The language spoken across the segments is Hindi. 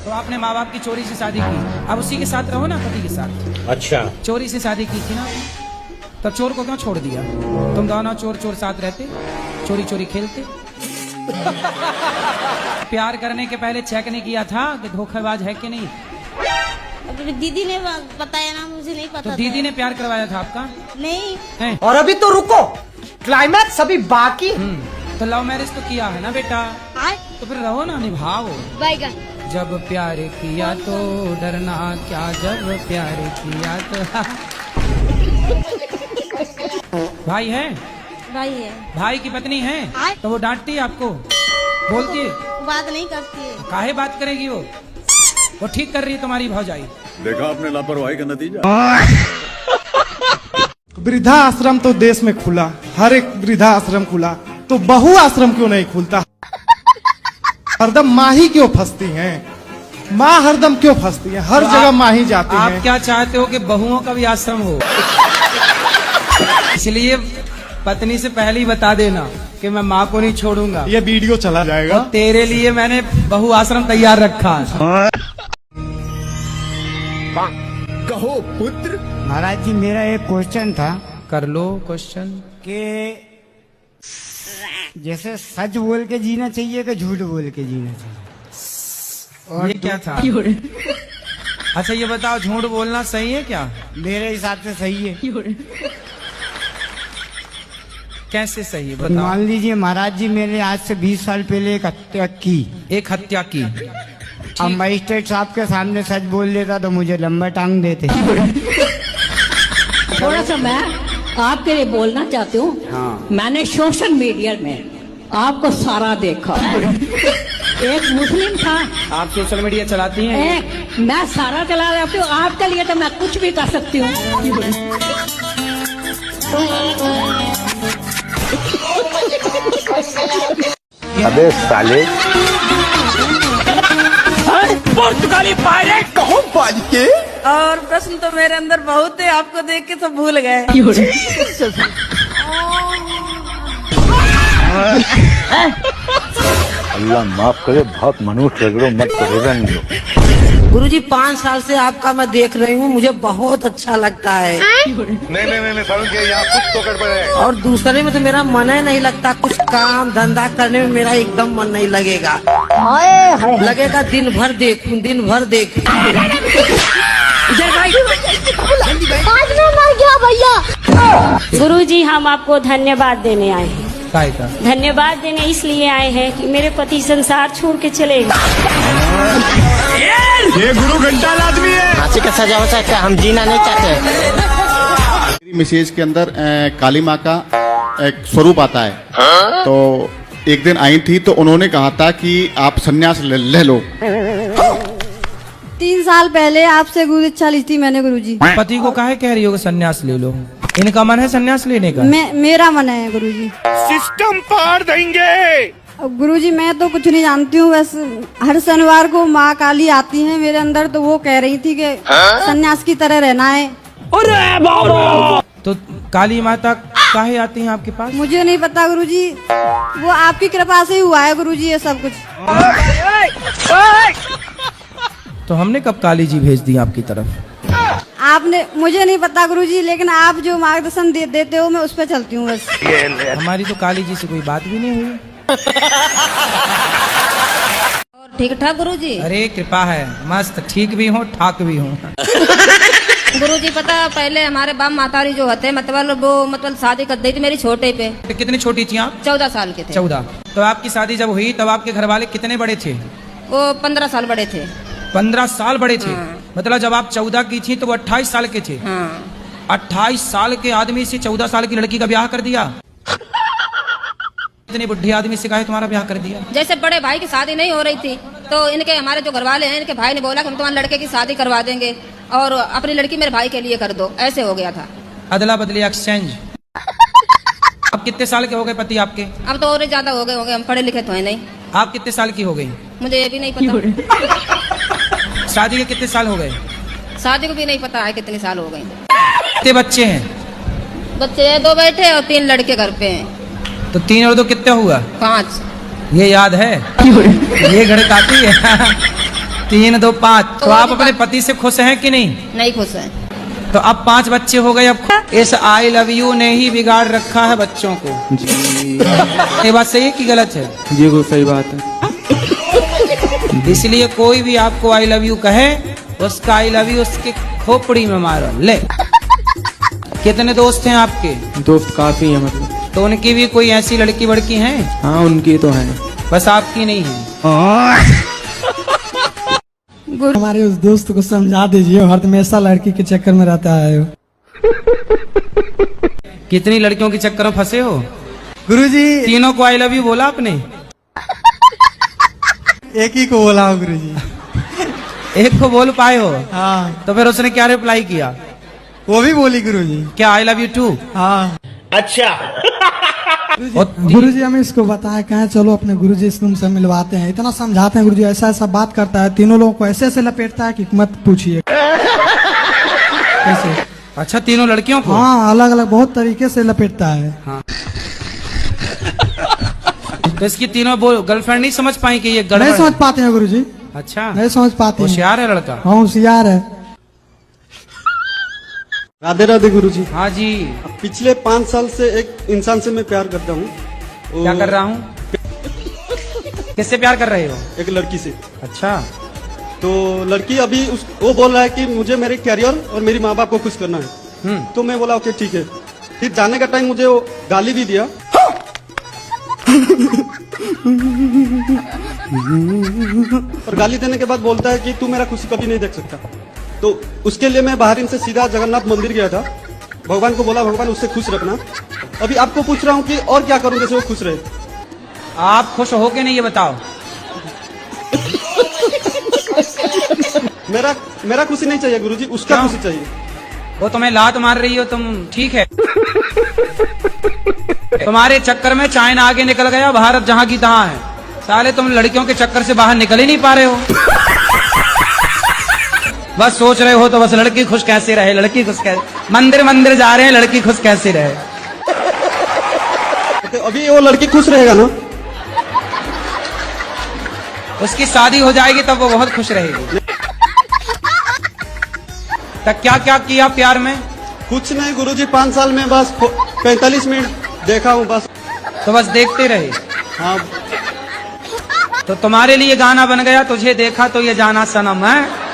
तो आपने माँ बाप की चोरी से शादी की, अब उसी के साथ रहो ना, पति के साथ। अच्छा, चोरी से शादी की थी ना, तब चोर को क्यों छोड़ दिया? तुम दोनों चोर चोर साथ रहते, चोरी चोरी खेलते। प्यार करने के पहले चेक नहीं किया था कि धोखेबाज है कि नहीं? दीदी ने बताया ना, मुझे नहीं पता। तो दीदी ने प्यार करवाया था आपका? नहीं है? और अभी तो रुको, क्लाइमैक्स अभी बाकी। तो लव मैरिज तो किया है ना बेटा, तो फिर रहो ना, निभाओ। जब प्यार किया तो डरना क्या, जब प्यार किया तो। भाई है? भाई है। भाई की पत्नी है तो वो डांटती है आपको, बोलती है? बात नहीं करती है। काहे बात करेगी वो ठीक कर रही है तुम्हारी भौजाई। देखा आपने लापरवाही का नतीजा। वृद्धा आश्रम तो देश में खुला, हर एक वृद्धा आश्रम खुला, तो बहु आश्रम क्यों नहीं खुलता? हरदम माँ ही क्यों फंसती हैं? माँ हरदम क्यों फंसती है? हर जगह माँ ही जाती आप हैं। क्या चाहते हो कि बहुओं का भी आश्रम हो? इसलिए पत्नी से पहले ही बता देना कि मैं माँ को नहीं छोड़ूंगा। ये वीडियो चला जाएगा। तो तेरे लिए मैंने बहु आश्रम तैयार रखा है। कहो पुत्र। महाराज जी, मेरा एक क्वेश्चन था। कर लो क्वेश्चन। कि जैसे सच बोल के जीना चाहिए कि झूठ बोल के जीना चाहिए? और ये क्या था? अच्छा ये बताओ, झूठ बोलना सही है क्या? मेरे हिसाब से सही है। कैसे सही है बताओ? मान लीजिए महाराज जी, मैंने आज से 20 साल पहले एक हत्या की। एक हत्या की, अब मजिस्ट्रेट साहब के सामने सच बोल लेता तो मुझे लंबा टांग देते। थोड़ा सा मैं आपके लिए बोलना चाहती हूँ। हाँ। मैंने सोशल मीडिया में आपको सारा देखा। एक मुस्लिम था। आप सोशल मीडिया चलाती हैं? एक मैं सारा चला रही हूँ, आपके लिए तो मैं कुछ भी कर सकती हूँ। अबे साले, पुर्तगाली पायरेट कहो बाज के। और प्रश्न तो मेरे अंदर बहुत है, आपको देख के सब भूल गए। अल्लाह माफ करे, बहुत मनुष्य रगड़ो मत करो। गुरुजी 5 साल से आपका मैं देख रही हूँ, मुझे बहुत अच्छा लगता है। नहीं समझ गए, यहाँ कुछ तो गड़बड़ है। और दूसरे में तो मेरा मन ही नहीं लगता, कुछ काम धंधा करने में मेरा एकदम मन नहीं लगेगा। लगेगा दिन भर देखूं, दिन भर देखूं। मर गया भैया। गुरुजी, हम आपको धन्यवाद देने आए हैं। धन्यवाद देने इसलिए आए हैं कि मेरे पति संसार छोड़ के चले गए। ये गुरु घंटाल आदमी है। फांसी का सजा हो सकता है, हम जीना नहीं चाहते। मेरी मैसेज के अंदर काली माँ का एक स्वरूप आता है। तो एक दिन आई थी तो उन्होंने कहा था कि आप संन्यास ले लो। 3 साल पहले आपसे गुरु इच्छा ली थी मैंने गुरुजी। पति को काहे कह रही हो कि संन्यास ले लो? इनका मन है संन्यास लेने का? मेरा मन है गुरुजी। सिस्टम पार देंगे। गुरुजी, मैं तो कुछ नहीं जानती हूँ, बस हर शनिवार को माँ काली आती है मेरे अंदर, तो वो कह रही थी कि सन्यास की तरह रहना है। तो काली माता काहे आती हैं आपके पास? मुझे नहीं पता गुरुजी, वो आपकी कृपा से ही हुआ है गुरुजी ये सब कुछ। तो हमने कब काली जी भेज दी आपकी तरफ? आपने, मुझे नहीं पता गुरुजी, लेकिन आप जो मार्गदर्शन देते हो मैं उस पर चलती हूँ बस। हमारी तो काली जी से कोई बात भी नहीं हुई। ठीक ठाक गुरुजी। अरे कृपा है, मस्त, ठीक भी हूँ ठाक भी हूँ। गुरुजी, पता पहले हमारे बाप मातारी जो होते मतलब शादी कर दी थी मेरी छोटे पे। कितनी छोटी थी आप? 14 साल के थे। 14। तो आपकी शादी जब हुई तब आपके घर वाले कितने बड़े थे? वो 15 साल बड़े थे। 15 साल बड़े थे? हाँ। मतलब जब आप 14 की थी तो वो 28 साल के थे। हाँ। 28 साल के आदमी से 14 साल की लड़की का ब्याह कर दिया? इतने बुढ़े आदमी से काहे तुम्हारा ब्याह कर दिया? जैसे बड़े भाई की शादी नहीं हो रही थी तो इनके हमारे जो घर वाले हैं, इनके भाई ने बोला कि हम तुम्हारे लड़के की शादी करवा देंगे और अपनी लड़की मेरे भाई के लिए कर दो। ऐसे हो गया था, अदला बदली, एक्सचेंज। अब कितने साल के हो गए पति आपके? अब तो और ज्यादा हो गए होंगे, हम पढ़े लिखे तो है नहीं। आप कितने साल की हो गई? मुझे ये भी नहीं पता। शादी के कितने साल हो गए? शादी को भी नहीं पता है कितने साल हो गए। कितने बच्चे हैं? बच्चे 2 बेटे और 3 लड़के घर पे हैं। तो 3 और 2 कितने हुआ? 5। ये याद है? ये गणित आती है? 3 2 5। तो आप अपने पति से खुश हैं कि नहीं? नहीं खुश है। तो अब 5 बच्चे हो गए। अब इस आई लव यू ने ही बिगाड़ रखा है बच्चों को। ये बात सही है कि गलत है? जी वो सही बात है। इसलिए कोई भी आपको आई लव यू कहे, उसका आई लव यू उसके खोपड़ी में मारो। ले, कितने दोस्त हैं आपके? दोस्त काफी है मतलब। तो उनकी भी कोई ऐसी लड़की वड़की है? हाँ उनकी तो है, बस आपकी नहीं है। हमारे उस दोस्त को समझा दीजिए, हर हमेशा लड़की के चक्कर में रहता है। कितनी लड़कियों के चक्कर में फंसे हो? गुरुजी तीनों को आई लव यू बोला आपने? एक ही को बोला हूँ गुरुजी। एक को बोल पाए हो? हाँ। तो फिर उसने क्या रिप्लाई किया? वो भी बोली गुरुजी। क्या आई लव यू टू? हाँ। अच्छा। गुरुजी हमें इसको बताया कहें, चलो अपने गुरुजी से तुमसे मिलवाते हैं। इतना समझाते हैं गुरुजी, ऐसा ऐसा बात करता है, तीनों लोगों को ऐसे ऐसे लपेटता है कि मत पूछिए कैसे। अच्छा, तीनों लड़कियों को? हाँ, अलग अलग बहुत तरीके से लपेटता है। हाँ। तो इसकी तीनों गर्लफ्रेंड नहीं समझ पाई कि ये गड़बड़ नहीं है? समझ पाते हैं गुरुजी। अच्छा, नहीं समझ पाते। होशियार है लड़का। हाँ होशियार है। राधे राधे गुरुजी। हाँ जी। पिछले 5 साल से एक इंसान से मैं प्यार करता हूँ। क्या कर रहा हूँ? किससे प्यार कर रहे हो? एक लड़की से। अच्छा। तो लड़की अभी वो बोल रहा है कि मुझे मेरे कैरियर और मेरी माँ बाप को खुश करना है। तो मैं बोला ओके ठीक है। फिर जाने का टाइम मुझे वो गाली भी दिया। और गाली देने के बाद बोलता है कि तू मेरा खुशी कभी नहीं देख सकता। तो उसके लिए मैं बाहर से सीधा जगन्नाथ मंदिर गया था। भगवान को बोला भगवान उससे खुश रखना। अभी आपको पूछ रहा हूँ कि और क्या करूँ जैसे वो खुश रहे। आप खुश हो के नहीं ये बताओ। मेरा खुशी नहीं चाहिए गुरुजी, उसका खुशी चाहिए। वो तुम्हें लात मार रही हो तुम, ठीक है। तुम्हारे चक्कर में चाइना आगे निकल गया, भारत जहां की तहां है। साले तुम लड़कियों के चक्कर से बाहर निकल ही नहीं पा रहे हो। बस सोच रहे हो तो बस लड़की खुश कैसे रहे, लड़की खुश कैसे। मंदिर मंदिर जा रहे हैं, लड़की खुश कैसे रहे। तो अभी वो लड़की खुश रहेगा ना? उसकी शादी हो जाएगी तब वो बहुत खुश रहेगी। तब क्या क्या किया प्यार में? कुछ नहीं गुरुजी, 5 साल में बस 45 मिनट देखा हूँ बस। तो बस देखते रहे? हाँ। तो तुम्हारे लिए गाना बन गया, तुझे देखा तो ये जाना सनम है,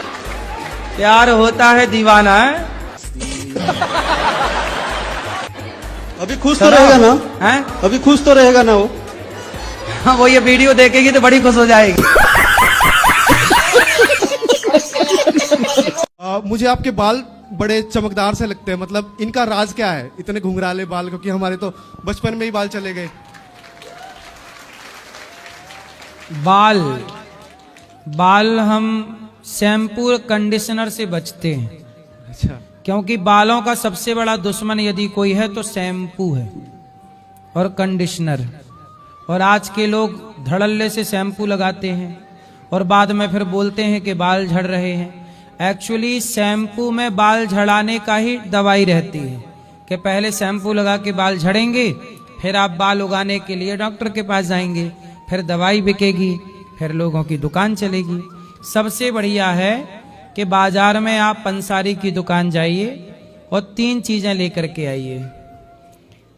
प्यार होता है दीवाना है। अभी खुश तो रहेगा ना? हैं? अभी खुश तो रहेगा ना वो? हाँ, वो ये वीडियो देखेगी तो बड़ी खुश हो जाएगी। मुझे आपके बाल बड़े चमकदार से लगते हैं, मतलब इनका राज क्या है, इतने घुंघराले बाल? क्योंकि हमारे तो बचपन में ही बाल चले गए। बाल हम शैम्पू कंडीशनर से बचते हैं। अच्छा। क्योंकि बालों का सबसे बड़ा दुश्मन यदि कोई है तो शैम्पू है और कंडीशनर। और आज के लोग धड़ल्ले से शैम्पू लगाते हैं और बाद में फिर बोलते हैं कि बाल झड़ रहे हैं। एक्चुअली शैम्पू में बाल झड़ाने का ही दवाई रहती है कि पहले शैम्पू लगा के बाल झड़ेंगे, फिर आप बाल उगाने के लिए डॉक्टर के पास जाएंगे, फिर दवाई बिकेगी, फिर लोगों की दुकान चलेगी। सबसे बढ़िया है कि बाजार में आप पंसारी की दुकान जाइए और 3 चीजें लेकर के आइए।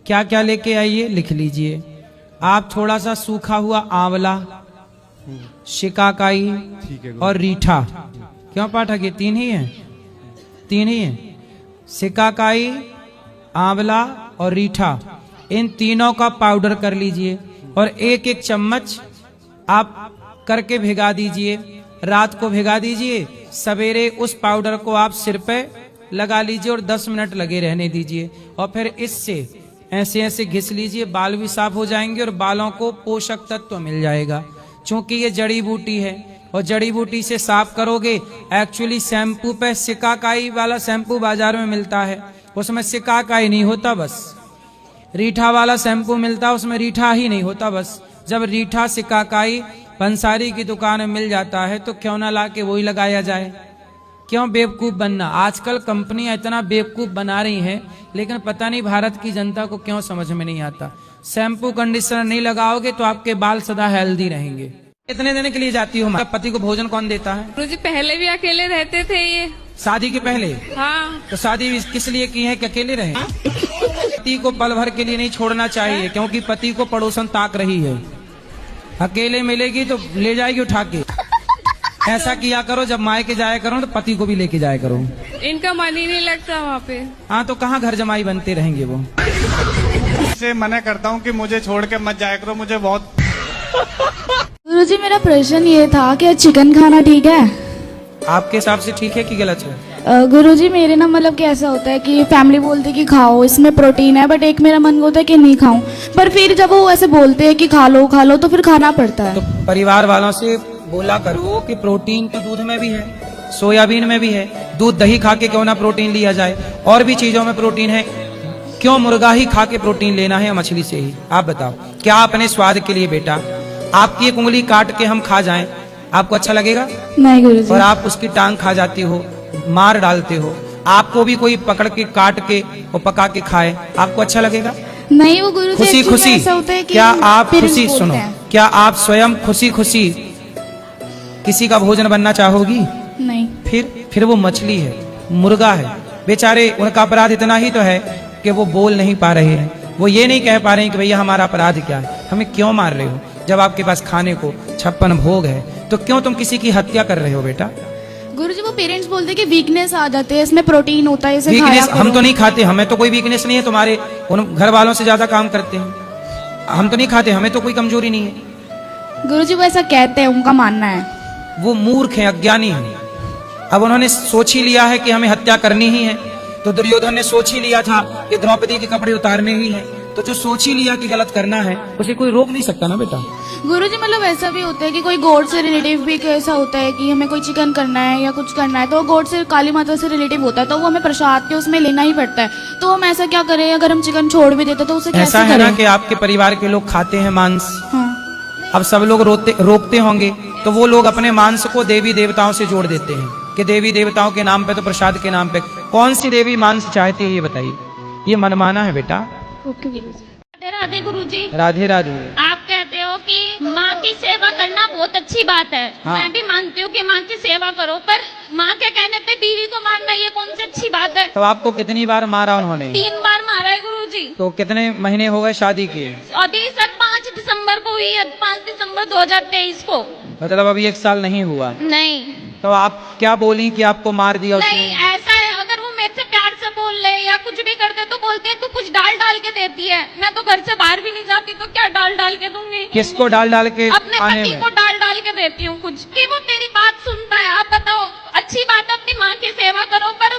क्या क्या लेके आइए लिख लीजिए। आप थोड़ा सा सूखा हुआ आंवला, शिकाकाई और रीठा। क्यों पाठक, ये 3 ही हैं? 3 ही हैं। शिकाकाई, आंवला और रीठा, इन तीनों का पाउडर कर लीजिए और 1-1 चम्मच आप करके भिगा दीजिए। रात को भिगा दीजिए, सवेरे उस पाउडर को आप सिर पे लगा लीजिए और 10 मिनट लगे रहने दीजिए। और फिर इससे ऐसे ऐसे घिस लीजिए, बाल भी साफ हो जाएंगे और बालों को पोषक तत्व मिल जाएगा। चूंकि ये जड़ी बूटी है और जड़ी बूटी से साफ करोगे। एक्चुअली शैम्पू पे शिकाकाई वाला शैम्पू बाजार में मिलता है, उसमें शिकाकाई नहीं होता, बस रीठा वाला शैम्पू मिलता है, उसमें रीठा ही नहीं होता। बस जब रीठा शिकाकाई पंसारी की दुकान में मिल जाता है तो क्यों ना ला के वही लगाया जाए। क्यों बेवकूफ बनना। आजकल कंपनियां इतना बेवकूफ बना रही हैं, लेकिन पता नहीं भारत की जनता को क्यों समझ में नहीं आता। शैम्पू कंडीशनर नहीं लगाओगे तो आपके बाल सदा हेल्दी रहेंगे। कितने दिन के लिए जाती हो? पति को भोजन कौन देता है? गुरुजी पहले भी अकेले रहते थे ये। शादी के पहले? हाँ। तो शादी किस लिए की है कि अकेले रहे? पति को पल भर के लिए नहीं छोड़ना चाहिए, क्योंकि पति को पड़ोसन ताक रही है। अकेले मिलेगी तो ले जाएगी उठा के। ऐसा किया करो, जब मायके जाया करो तो पति को भी लेके जाया करो। इनका मन ही नहीं लगता वहाँ पे। हाँ, तो कहाँ घर जमाई बनते रहेंगे वो। से मना करता हूँ कि मुझे छोड़ के मत जाया करो, मुझे बहुत। गुरुजी मेरा प्रश्न ये था कि चिकन खाना ठीक है? आपके हिसाब से ठीक है कि गलत है? गुरुजी मेरे ना मतलब कि ऐसा होता है कि फैमिली बोलती है कि खाओ, इसमें प्रोटीन है, बट एक मेरा मन होता है कि नहीं खाऊं, पर फिर जब वो ऐसे बोलते हैं कि खा लो तो फिर खाना पड़ता है। तो परिवार वालों से बोला करो कि प्रोटीन तो दूध में भी है, सोयाबीन में भी है। दूध दही खा के क्यों ना प्रोटीन लिया जाए, और भी चीजों में प्रोटीन है। क्यों मुर्गा ही खा के प्रोटीन लेना है या मछली से ही? आप बताओ, क्या अपने स्वाद के लिए बेटा आपकी एक उंगली काट के हम खा जाएं, आपको अच्छा लगेगा? नहीं गुरुजी। और आप उसकी टांग खा जाती हो, मार डालते हो। आपको भी कोई पकड़ के काट के और पका के खाए, आपको अच्छा लगेगा? नहीं वो गुरुजी खुशी खुशी ऐसा होता है कि क्या आप parents खुशी बोलते सुनो, हैं। क्या आप स्वयं खुशी खुशी किसी का भोजन बनना चाहोगी? नहीं। फिर वो मछली है, मुर्गा है, बेचारे उनका अपराध इतना ही तो है कि वो बोल नहीं पा रहे हैं। वो ये नहीं कह पा रहे हैं कि भैया हमारा अपराध क्या है, हमें क्यों मार रहे हो? जब आपके पास खाने को 56 भोग है तो क्यों तुम किसी की हत्या कर रहे हो बेटा? गुरुजी वो पेरेंट्स बोलते हैं कि वीकनेस आ जाते हैं, इसमें प्रोटीन होता है, इसे खाया वीकनेस करो। हम तो नहीं खाते, हमें तो कोई वीकनेस नहीं है। तुम्हारे उन घर वालों से ज्यादा काम करते हैं, हम तो नहीं खाते, हमें तो कोई कमजोरी नहीं है। गुरुजी वो ऐसा कहते हैं, उनका मानना है। वो मूर्ख हैं, अज्ञानी हैं। अब उन्होंने सोच ही लिया है कि हमें हत्या करनी ही है। तो दुर्योधन ने सोच ही लिया था कि द्रौपदी के कपड़े उतारने ही है। तो जो सोच ही लिया कि गलत करना है, उसे कोई रोक नहीं सकता ना बेटा। गुरुजी मतलब ऐसा भी होता है कि कोई गॉड से रिलेटिव भी ऐसा होता है कि हमें कोई चिकन करना है या कुछ करना है, तो गॉड से, काली माता से रिलेटिव होता है, तो वो हमें प्रसाद के उसमें लेना ही पड़ता है। तो हम ऐसा क्या करें, अगर हम चिकन छोड़ भी देते तो उसे कैसे ऐसा है करें? ना कि आपके परिवार के लोग खाते हैं मांस। हाँ। अब सब लोग रोकते होंगे, तो वो लोग अपने मांस को देवी देवताओं से जोड़ देते हैं कि देवी देवताओं के नाम पे, तो प्रसाद के नाम पे। कौन सी देवी मांस चाहती है ये बताइए? ये मनमाना है बेटा। ओके गुरुजी। राधे गुरुजी। राधे राधे। आप कहते हो कि माँ की सेवा करना बहुत अच्छी बात है। हाँ। मैं भी मानती हूँ कि माँ की सेवा करो, पर माँ के कहने पे बीवी को मारना ये कौन सी अच्छी बात है? तो आपको कितनी बार मारा उन्होंने? 3 बार मारा है गुरुजी। तो कितने महीने हो गए शादी किए? अभी सर 5 दिसंबर को हुई है, 5 दिसंबर 2023 को। मतलब अभी 1 साल नहीं हुआ। नहीं। तो आप क्या बोली कि आपको मार दिया उसने? नहीं ऐसा है, अगर वो मेरे से प्यार से बोल ले या कुछ भी कर दे तो बोलते हैं तू कुछ डाल के देती है। मैं तो घर से बाहर भी नहीं जाती, तो क्या डाल के दूंगी? किसको डाल के? अपने पति को डाल के देती हूँ कुछ, कि वो मेरी बात सुनता है। आप बताओ, अच्छी बात है अपनी माँ की सेवा करो, पर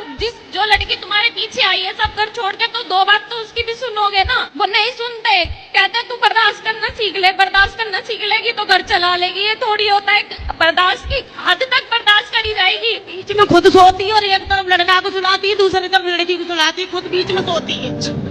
जो लड़की तुम्हारे पीछे आई है सब घर छोड़ के, तो 2 बात तो उसकी भी सुनोगे ना। वो नहीं सुनते, कहते तू बर्दाश्त करना सीख ले, बर्दाश्त करना सीख लेगी तो घर चला लेगी। ये थोड़ी होता है, बर्दाश्त की हद तक बर्दाश्त करी जाएगी। बीच में खुद सोती है और एक तरफ लड़का को सुलाती है, दूसरी तरफ लड़की को सुलाती है, खुद बीच में सोती है।